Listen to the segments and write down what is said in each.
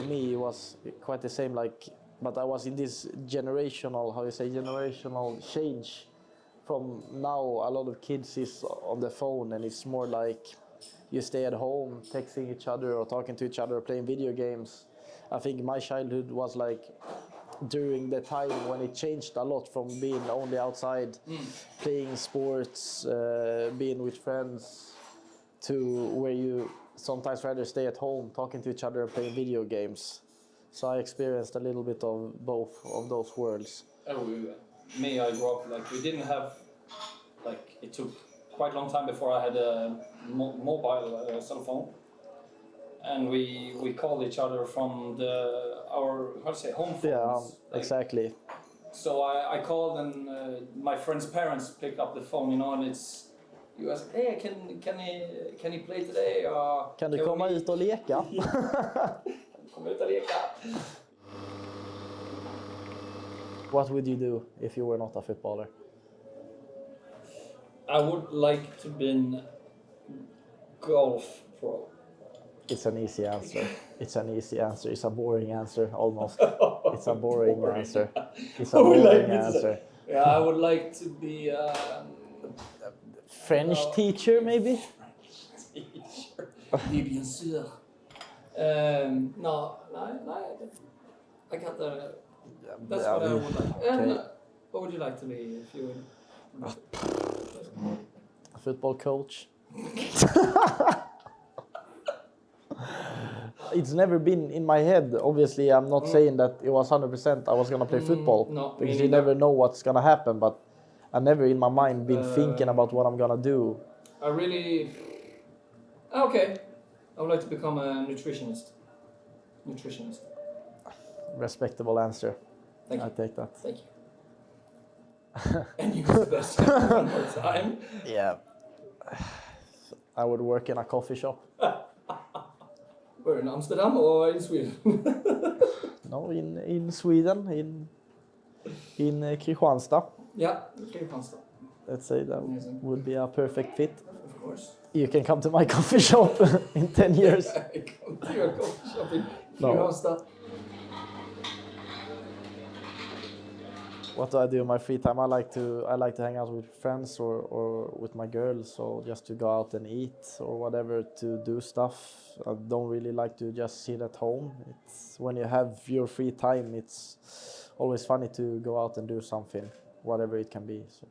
for me, it was quite the same. But I was in this generational change. From now, a lot of kids is on the phone, and it's more like you stay at home, texting each other or talking to each other, or playing video games. I think my childhood was like during the time when it changed a lot from being only outside, playing sports, being with friends, to where you sometimes rather stay at home, talking to each other and playing video games. So I experienced a little bit of both of those worlds. Me, I grew up we didn't have it took quite a long time before I had a mobile cell phone, and we called each other from our home phones. Yeah, exactly. So I called, and my friend's parents picked up the phone, and it's you ask, hey, can he play today? Kan du komma ut och leka? Komma ut och leka. What would you do if you were not a footballer? I would like to be golf pro. It's an easy answer. It's a boring answer, almost. It's a boring answer. It's a boring answer. Yeah, I would like to be a French teacher, maybe? Teacher. Bien sûr. No, I got the. That's what I would like. And what would you like to be if you would? A football coach. It's never been in my head. Obviously, I'm not saying that it was 100% I was going to play football. No, because you never know what's going to happen. But I never in my mind been thinking about what I'm going to do. Okay. I would like to become a nutritionist. Respectable answer. Thank you. I take that. Thank you. And you Sebastian, one more time. Yeah. I would work in a coffee shop. Where, in Amsterdam or in Sweden? No, in Sweden, in Kristianstad. Yeah, Kristianstad. Let's say that would be a perfect fit. Of course. You can come to my coffee shop in 10 years. Come to your coffee shop in No. Kristianstad. What do I do in my free time? I like to hang out with friends or with my girls, or just to go out and eat or whatever, to do stuff. I don't really like to just sit at home. It's when you have your free time, it's always funny to go out and do something, whatever it can be. So.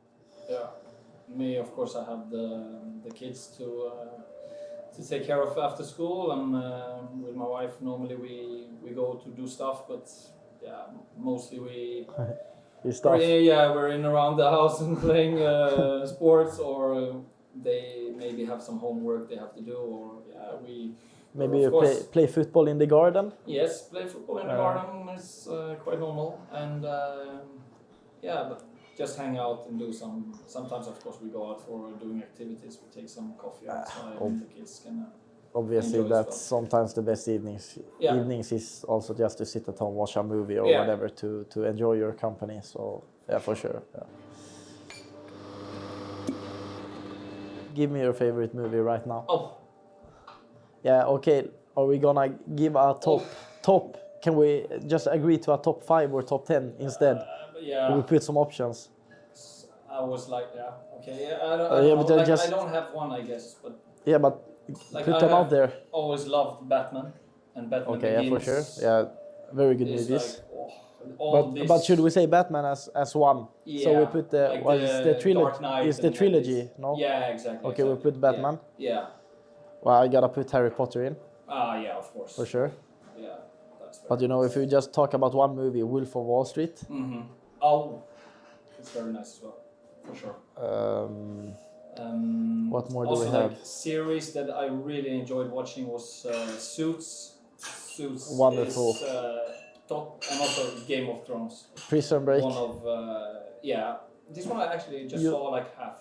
Yeah, me, of course, I have the kids to take care of after school, and with my wife normally we go to do stuff, but yeah, mostly we. We're in around the house and playing sports, or they maybe have some homework they have to do, or we. Maybe you play football in the garden? Yes, play football in the garden is quite normal, and but just hang out and do some. Sometimes, of course, we go out for doing activities. We take some coffee outside, and the kids can. Obviously, that's sometimes the best evenings. Yeah. Evenings is also just to sit at home, watch a movie or whatever, to enjoy your company. So yeah, for sure. Yeah. Give me your favorite movie right now. Oh. Yeah. Okay. Are we gonna give a top? Can we just agree to a top 5 or top 10 instead? Yeah. We put some options. I was like, okay. I don't have one, I guess, but. Yeah, but. Put them out there. Always loved Batman and Batman Begins. Yeah, for sure. Yeah, very good movies. But should we say Batman as one? Yeah. So we put the trilogy. Is the trilogy? No. Yeah, exactly. Okay, we put Batman. Yeah. Well, I gotta put Harry Potter in. Yeah, of course. For sure. Yeah, that's. But if we just talk about one movie, Wolf of Wall Street. Mm-hmm. Oh, it's very nice as well, for sure. What more do we have? Series that I really enjoyed watching was Suits. Wonderful. Is, top, and also Game of Thrones. Prison Break. One of this one I actually just saw like half.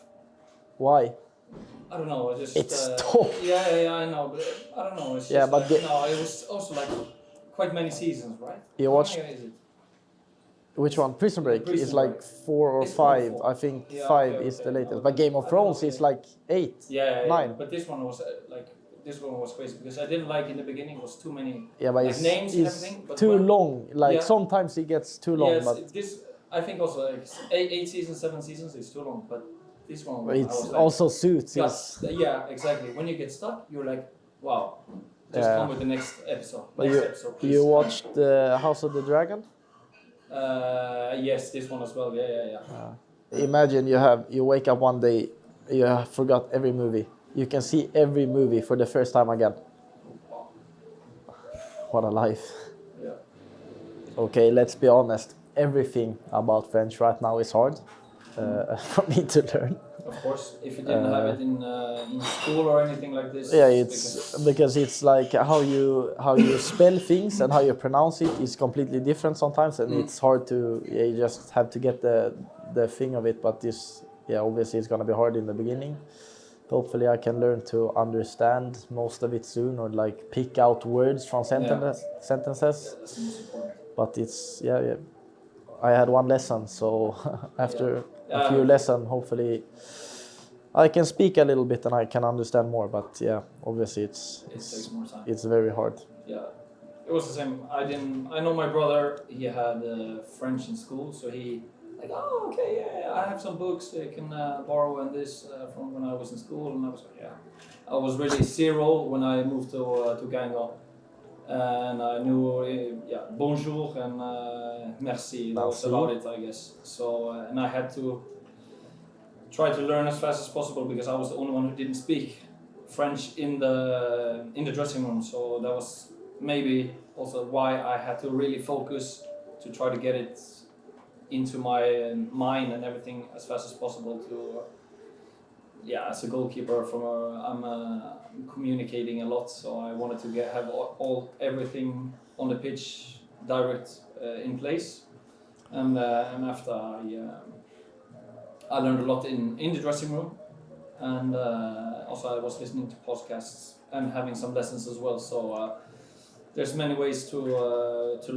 Why? I don't know. It's top. Yeah, I know, but I don't know. It's just it was also like quite many seasons, right? You watched. Which one? Prison Break is like 4 or 5. I think 5 is the latest. But Game of Thrones is like 8, 9. But this one was like this one was crazy because I didn't like in the beginning. It was too many Yeah, but like names and it's everything. But too when- long. Like Yeah. sometimes it gets too long, Yes, but this I think also like 8 seasons, 7 seasons is too long. But this one, I it was like, also suits. yeah, Yes. yeah, exactly. When you get stuck, you're like, wow, just Yeah. come with the next episode. But Next episode, please. you watched House of the Dragon? Yes, this one as well. Yeah. Imagine you wake up one day, you have forgot every movie. You can see every movie for the first time again. What a life. Yeah. Okay, let's be honest. Everything about French right now is hard for me to learn. Of course, if you didn't have it in school or anything like this. Yeah, it's because it's like how you spell things and how you pronounce it is completely different sometimes, and it's hard to. Yeah, you just have to get the thing of it. But this, yeah, obviously it's gonna be hard in the beginning. Hopefully, I can learn to understand most of it soon, or like pick out words from sentences. That's the most important. But it's yeah. I had one lesson, so after Yeah. a few lessons, hopefully I can speak a little bit and I can understand more. But yeah, obviously It takes more time. it's very hard. Yeah, it was the same. I know my brother. He had French in school, so he like, oh, okay, yeah, I have some books I can borrow and this from when I was in school, and I was like, yeah. I was really zero when I moved to Guingamp, and I knew bonjour and merci. That was about it, I guess. So and I had to try to learn as fast as possible because I was the only one who didn't speak French in the dressing room. So that was maybe also why I had to really focus to try to get it into my mind and everything as fast as possible to as a goalkeeper I'm communicating a lot, so I wanted to have everything on the pitch direct in place, and after I learned a lot in the dressing room, and also I was listening to podcasts and having some lessons as well. So there's many ways to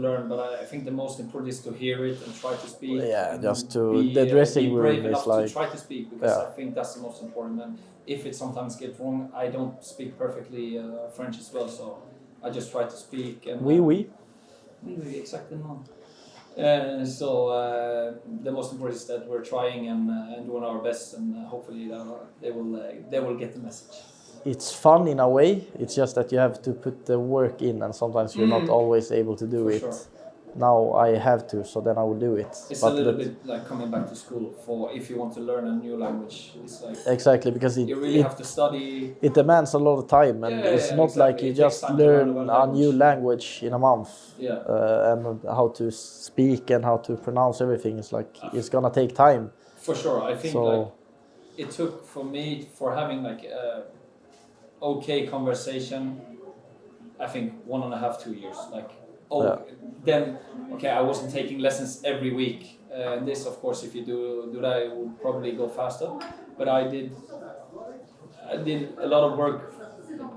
learn, but I think the most important is to hear it and try to speak. Yeah, and just to be, the dressing be room brave is enough like to try to speak, because I think that's the most important. And if it sometimes gets wrong, I don't speak perfectly French as well, so I just try to speak. And oui, exactly no. So the most important is that we're trying and doing our best, and hopefully they will get the message. it's fun in a way. It's just that you have to put the work in, and sometimes you're not always able to do For it. sure. Now I have to, so then I will do it. It's a little bit like coming back to school for if you want to learn a new language. It's like Exactly, because you really have to study. it demands a lot of time, and it's not exactly. like you It takes just time to learn learn one a new language in a month. Yeah. And how to speak and how to pronounce everything is like it's gonna take time. For sure, I think So- like it took for me for having like okay conversation. I think 1.5, 2 years. Like then okay, I wasn't taking lessons every week. And this, of course, if you do that, it would probably go faster. But I did a lot of work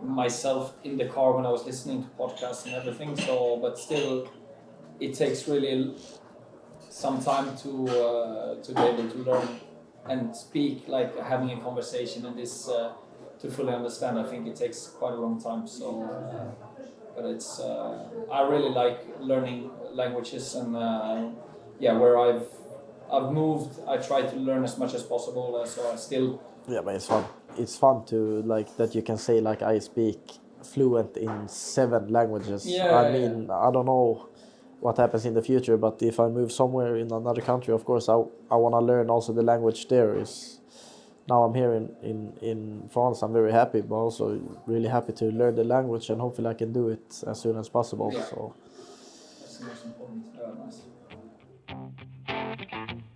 myself in the car when I was listening to podcasts and everything. So, but still, it takes really some time to be able to learn and speak, like having a conversation, and this to fully understand. I think it takes quite a long time. So, but it's I really like learning languages, and where I've moved, I try to learn as much as possible. So I still. Yeah, but it's fun. It's fun to like that you can say like I speak fluent in 7 languages. I mean, I don't know what happens in the future, but if I move somewhere in another country, of course I want to learn also the language there. Now I'm here in France, I'm very happy, but also really happy to learn the language, and hopefully I can do it as soon as possible. Yeah. So That's the most important. Nice.